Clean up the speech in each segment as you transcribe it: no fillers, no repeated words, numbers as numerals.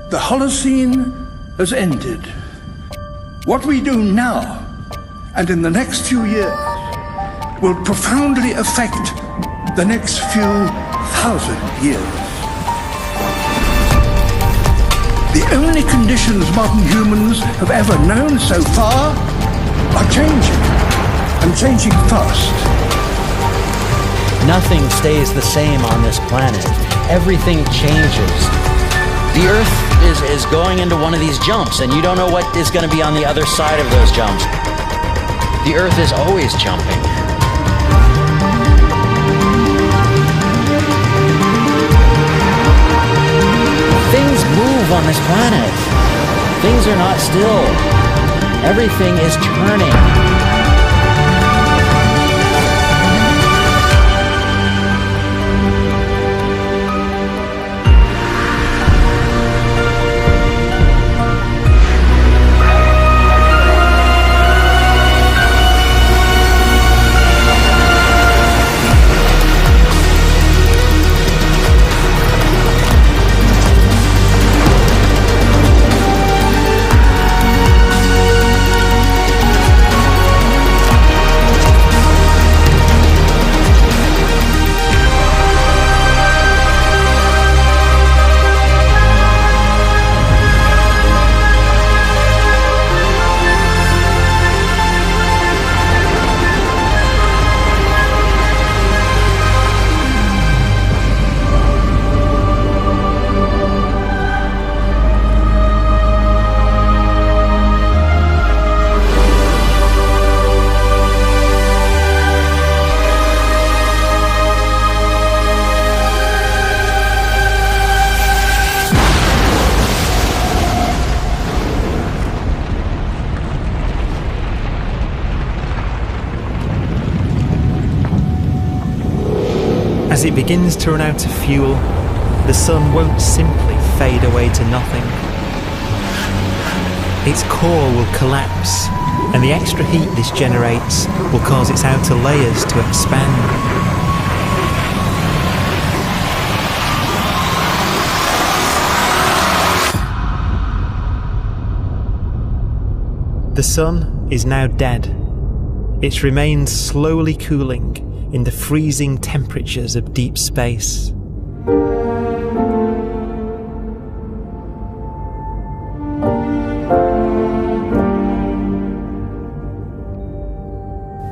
The Holocene has ended. What we do now, and in the next few years, will profoundly affect the next few thousand years. The only conditions modern humans have ever known so far are changing, and changing fast. Nothing stays the same on this planet. Everything changes. The Earth is going into one of these jumps, and you don't know what is going to be on the other side of those jumps. The Earth is always jumping. Things move on this planet. Things are not still. Everything is turning. As it begins to run out of fuel, the sun won't simply fade away to nothing. Its core will collapse, and the extra heat this generates will cause its outer layers to expand. The sun is now dead. Its remains slowly cooling in the freezing temperatures of deep space.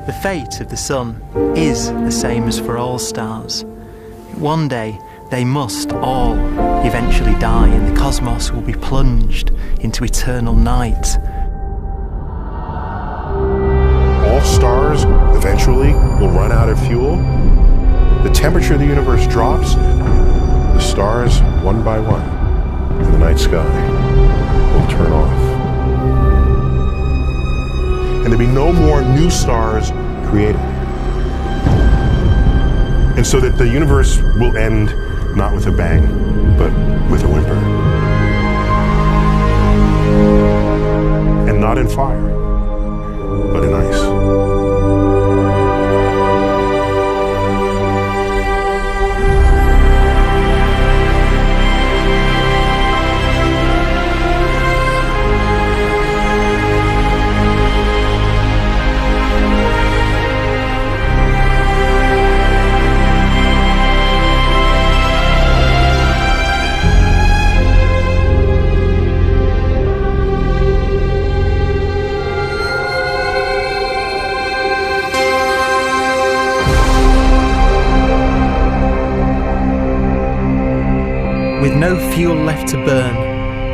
The fate of the sun is the same as for all stars. One day they must all eventually die, and the cosmos will be plunged into eternal night. All stars eventually will run out of fuel. The temperature of the universe drops. The stars, one by one, in the night sky will turn off. And there'll be no more new stars created. And so that the universe will end not with a bang, but with a whimper. And not in fire, but in ice. With no fuel left to burn,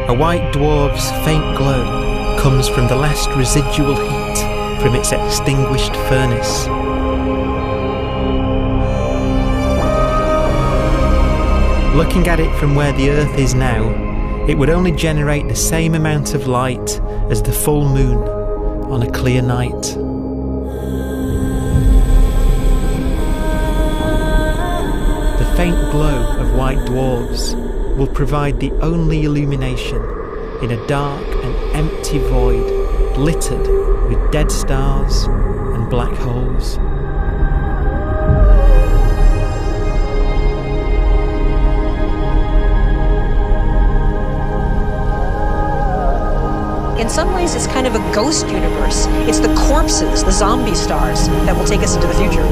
a white dwarf's faint glow comes from the last residual heat from its extinguished furnace. Looking at it from where the Earth is now, it would only generate the same amount of light as the full moon on a clear night. The faint glow of white dwarfs will provide the only illumination in a dark and empty void littered with dead stars and black holes. ways, it's kind of a ghost universe. It's the corpses, the zombie stars, that will take us into the future.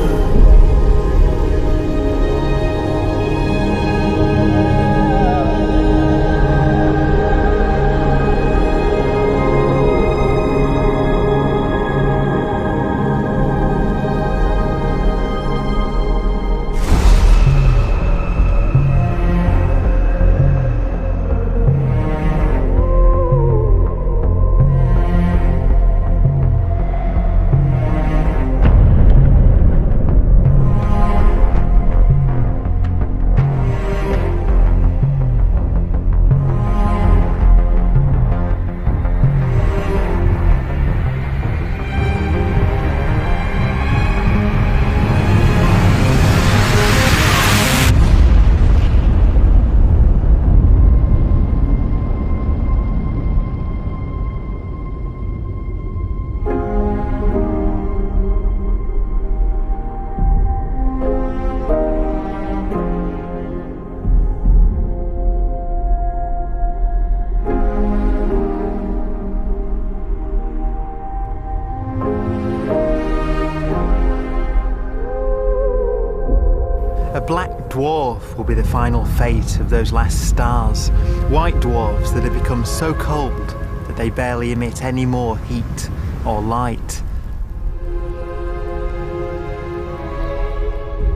A black dwarf will be the final fate of those last stars. White dwarfs that have become so cold that they barely emit any more heat or light.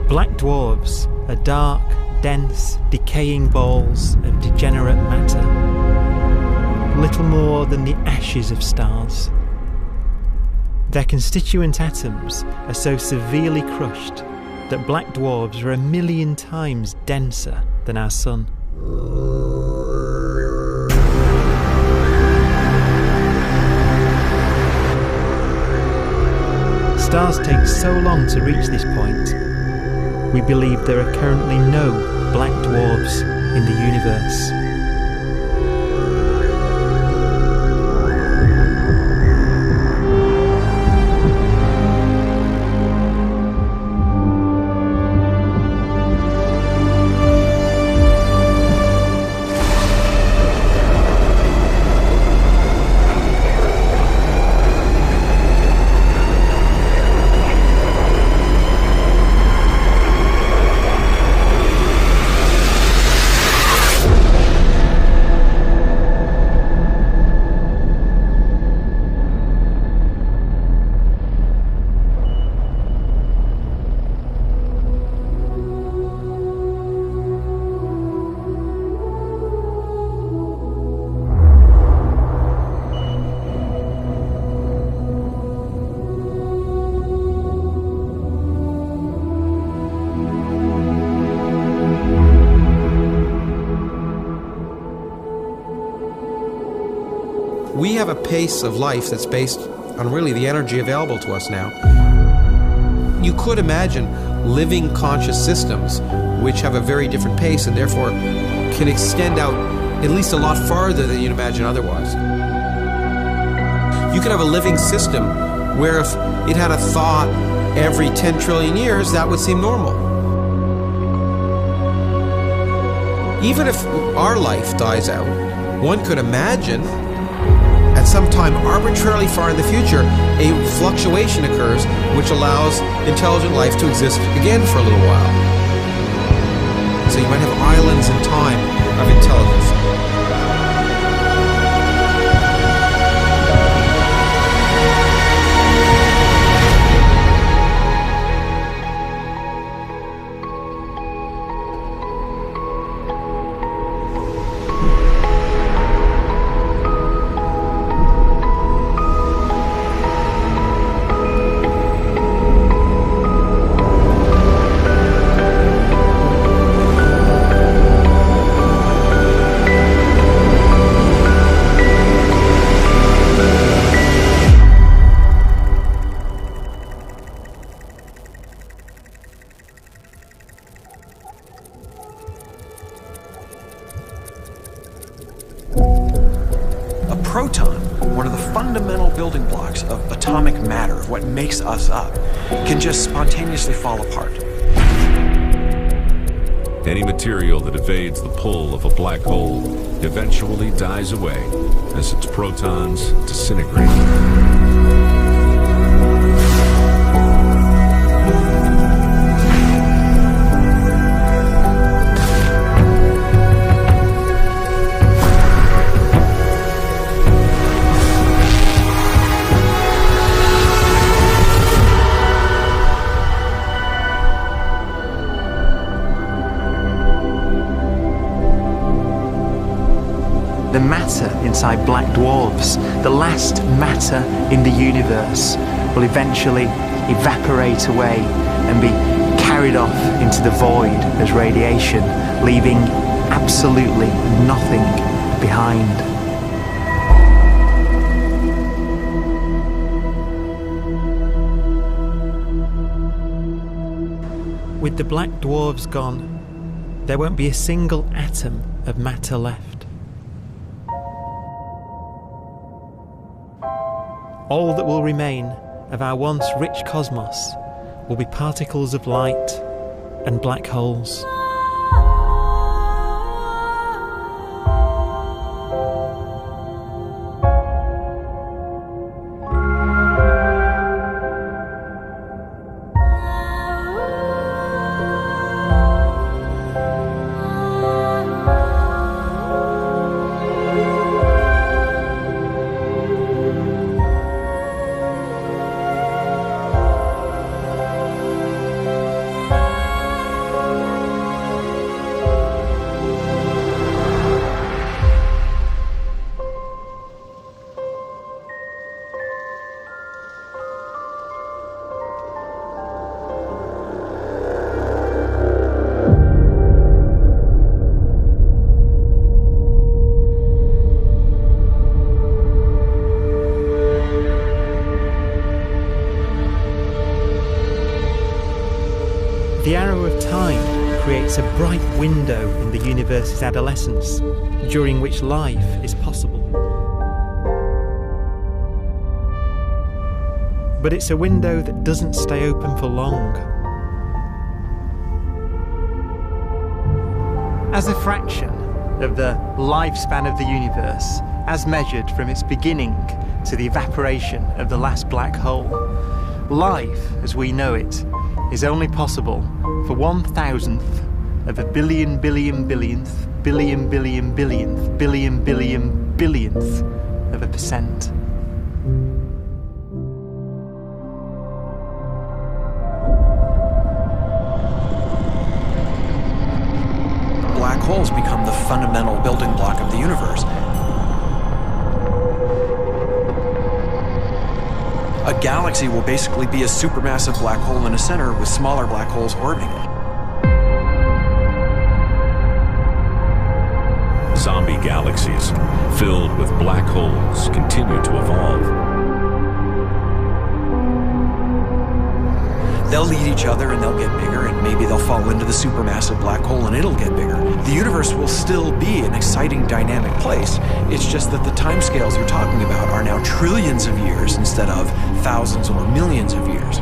Black dwarfs are dark, dense, decaying balls of degenerate matter, little more than the ashes of stars. Their constituent atoms are so severely crushed that black dwarfs are 1,000,000 times denser than our sun. Stars take so long to reach this point, we believe there are currently no black dwarfs in the universe. We have a pace of life that's based on really the energy available to us now. You could imagine living conscious systems which have a very different pace and therefore can extend out at least a lot farther than you'd imagine otherwise. You could have a living system where if it had a thought every 10 trillion years, that would seem normal. Even if our life dies out, one could imagine at some time arbitrarily far in the future, a fluctuation occurs which allows intelligent life to exist again for a little while. So you might have islands in time of intelligence. Proton, one of the fundamental building blocks of atomic matter, of what makes us up, can just spontaneously fall apart. Any material that evades the pull of a black hole eventually dies away as its protons disintegrate. The matter inside black dwarfs, the last matter in the universe, will eventually evaporate away and be carried off into the void as radiation, leaving absolutely nothing behind. With the black dwarfs gone, there won't be a single atom of matter left. All that will remain of our once rich cosmos will be particles of light and black holes. The arrow of time creates a bright window in the universe's adolescence, during which life is possible. But it's a window that doesn't stay open for long. As a fraction of the lifespan of the universe, as measured from its beginning to the evaporation of the last black hole, life, as we know it, is only possible for 1,000th of a billion billionth billion billion billionth billion billion billionth of a percent. Black holes become the fundamental building block of the universe. A galaxy will basically be a supermassive black hole in a center with smaller black holes orbiting it. Zombie galaxies filled with black holes continue to evolve. They'll eat each other and they'll get bigger, and maybe they'll fall into the supermassive black hole and it'll get bigger. The universe will still be an exciting, dynamic place. It's just that the timescales you're talking about are now trillions of years instead of thousands or millions of years.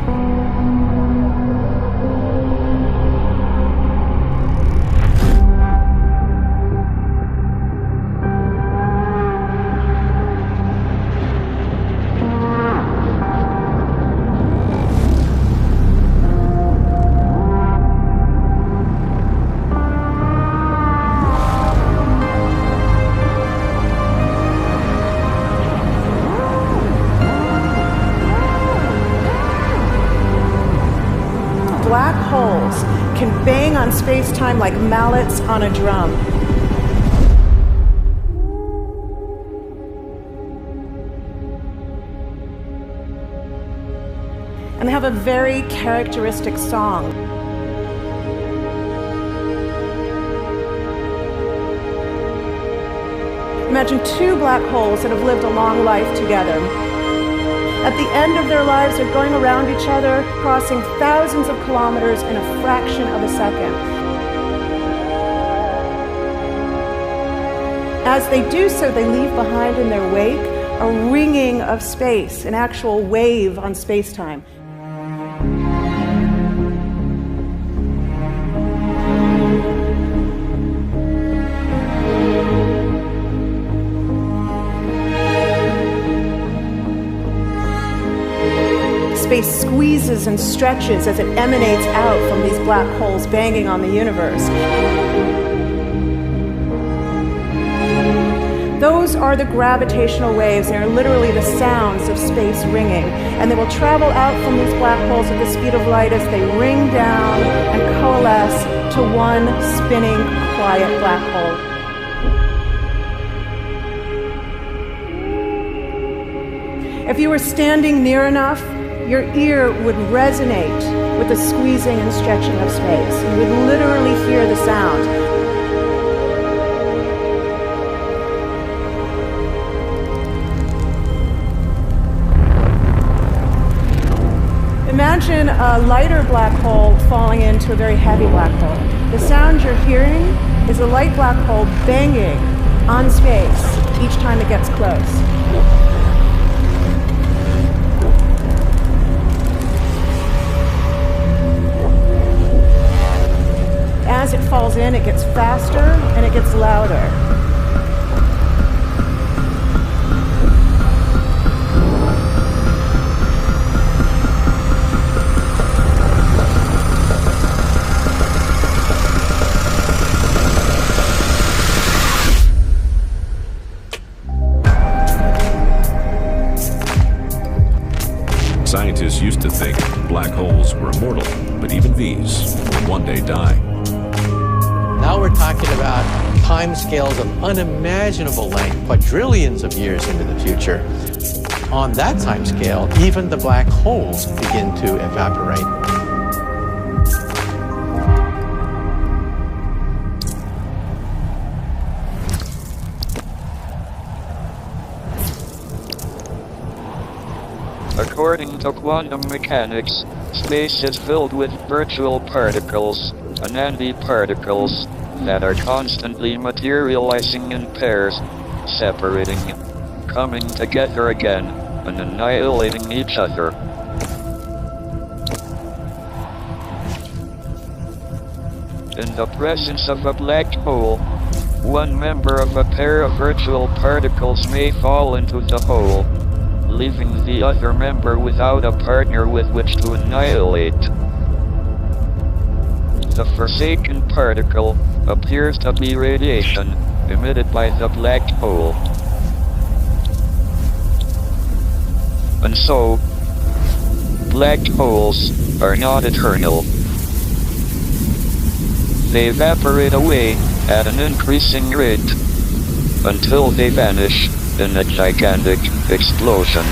Black holes can bang on space-time like mallets on a drum. And they have a very characteristic song. Imagine two black holes that have lived a long life together. At the end of their lives, they're going around each other, crossing thousands of kilometers in a fraction of a second. As they do so, they leave behind in their wake a ringing of space, an actual wave on space-time. squeezes and stretches as it emanates out from these black holes banging on the universe. Those are the gravitational waves. They are literally the sounds of space ringing. And they will travel out from these black holes at the speed of light as they ring down and coalesce to one spinning, quiet black hole. If you were standing near enough, your ear would resonate with the squeezing and stretching of space. You would literally hear the sound. Imagine a lighter black hole falling into a very heavy black hole. The sound you're hearing is a light black hole banging on space each time it gets close. As it falls in, it gets faster and it gets louder. Scientists used to think black holes were immortal, but even these will one day die. Now we're talking about timescales of unimaginable length, quadrillions of years into the future. On that timescale, even the black holes begin to evaporate. According to quantum mechanics, space is filled with virtual particles, antiparticles, that are constantly materializing in pairs, separating, coming together again, and annihilating each other. In the presence of a black hole, one member of a pair of virtual particles may fall into the hole, leaving the other member without a partner with which to annihilate. The forsaken particle appears to be radiation emitted by the black hole. And so, black holes are not eternal. They evaporate away at an increasing rate until they vanish in a gigantic explosion.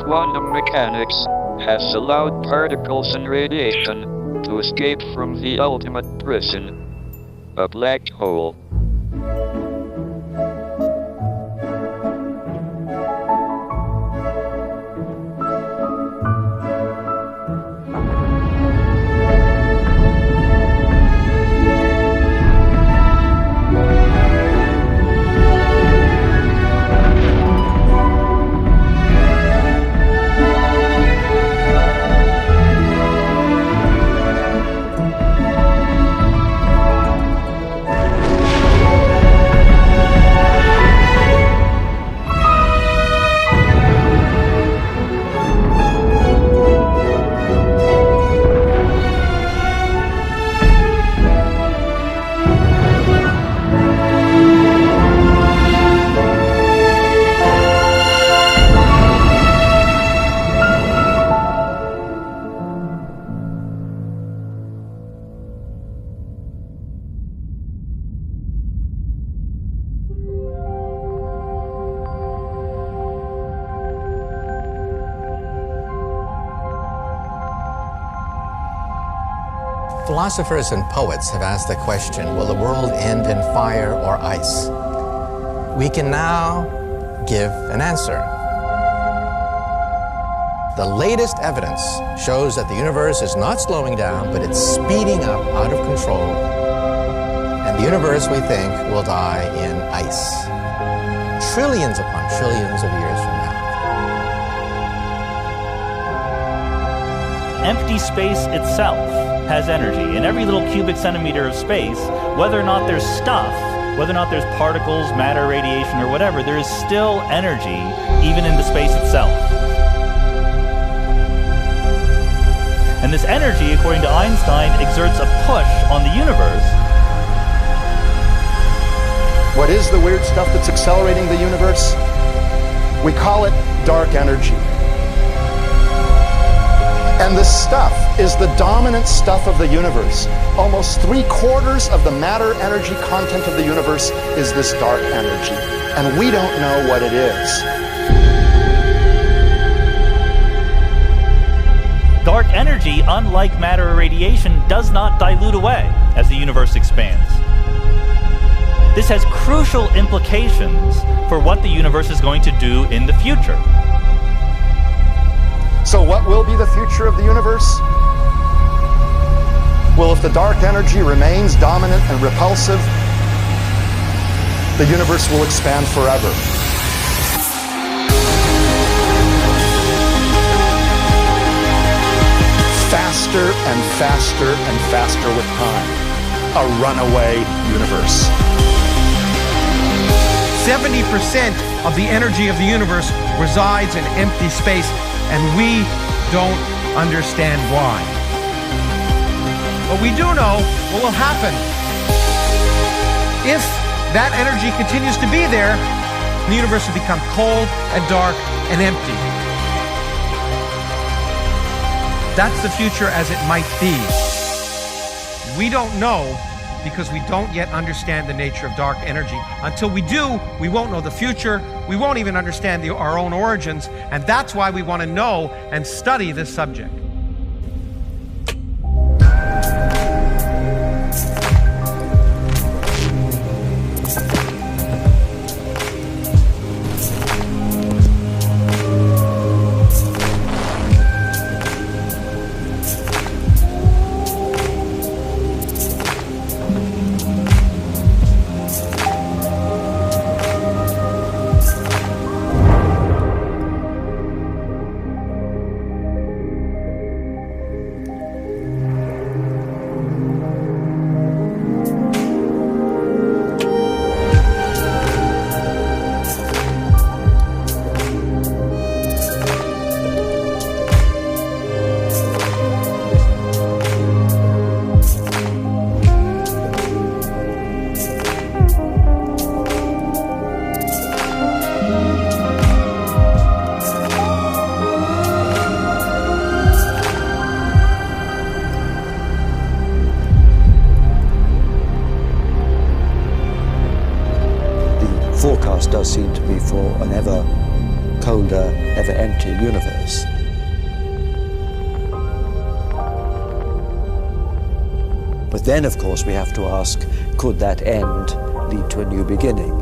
Quantum mechanics has allowed particles and radiation to escape from the ultimate prison, a black hole. Philosophers and poets have asked the question, will the world end in fire or ice? We can now give an answer. The latest evidence shows that the universe is not slowing down, but it's speeding up out of control. And the universe, we think, will die in ice. Trillions upon trillions of years from now. Empty space itself has energy. In every little cubic centimeter of space, whether or not there's stuff whether or not there's particles, matter, radiation, or whatever, there is still energy even in the space itself. And this energy, according to Einstein, exerts a push on the universe. What is the weird stuff that's accelerating the universe? We call it dark energy. And this stuff is the dominant stuff of the universe. Almost 3/4 of the matter-energy content of the universe is this dark energy. And we don't know what it is. Dark energy, unlike matter or radiation, does not dilute away as the universe expands. This has crucial implications for what the universe is going to do in the future. So what will be the future of the universe? Well, if the dark energy remains dominant and repulsive, the universe will expand forever. Faster and faster and faster with time. A runaway universe. 70% of the energy of the universe resides in empty space, and we don't understand why. But we do know what will happen. If that energy continues to be there, the universe will become cold and dark and empty. That's the future as it might be. We don't know because we don't yet understand the nature of dark energy. Until we do, we won't know the future. We won't even understand our own origins. And that's why we want to know and study this subject. Forecast does seem to be for an ever colder, ever emptier universe. But then, of course, we have to ask, could that end lead to a new beginning?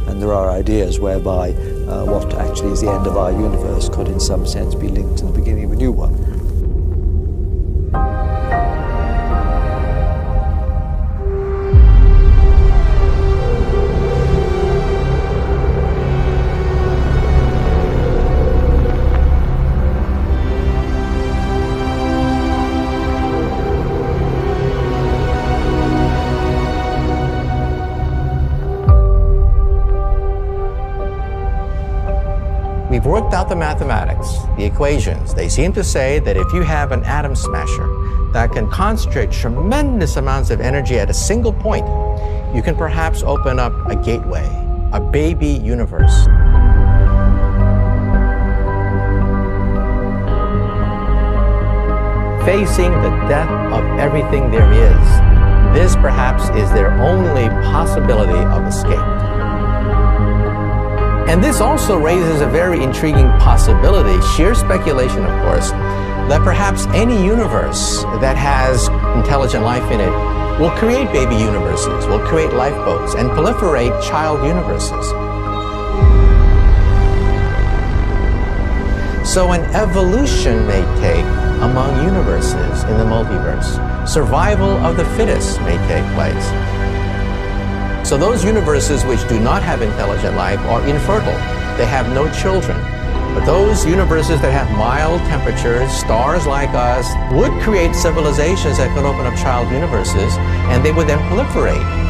And there are ideas whereby what actually is the end of our universe could in some sense be linked to the beginning of a new one. We've worked out the mathematics, the equations. They seem to say that if you have an atom smasher that can concentrate tremendous amounts of energy at a single point, you can perhaps open up a gateway, a baby universe. Facing the death of everything there is, this perhaps is their only possibility of escape. And this also raises a very intriguing possibility, sheer speculation of course, that perhaps any universe that has intelligent life in it will create baby universes, will create lifeboats, and proliferate child universes. So an evolution may take among universes in the multiverse. Survival of the fittest may take place. So those universes which do not have intelligent life are infertile. They have no children. But those universes that have mild temperatures, stars like us, would create civilizations that could open up child universes, and they would then proliferate.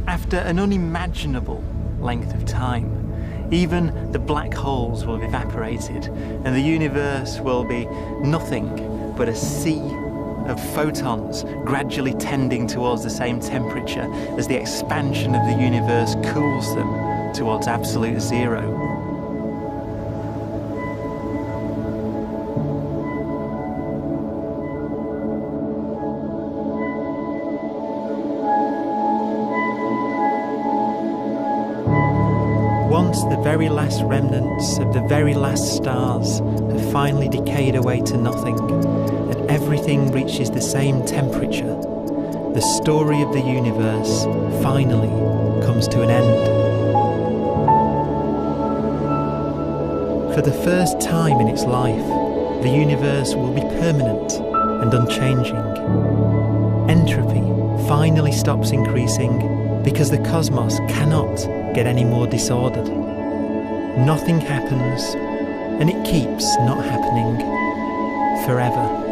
After an unimaginable length of time, even the black holes will have evaporated and the universe will be nothing but a sea of photons gradually tending towards the same temperature as the expansion of the universe cools them towards absolute zero. Once the very last remnants of the very last stars have finally decayed away to nothing, and everything reaches the same temperature, the story of the universe finally comes to an end. For the first time in its life, the universe will be permanent and unchanging. Entropy finally stops increasing because the cosmos cannot get any more disordered. Nothing happens, and it keeps not happening forever.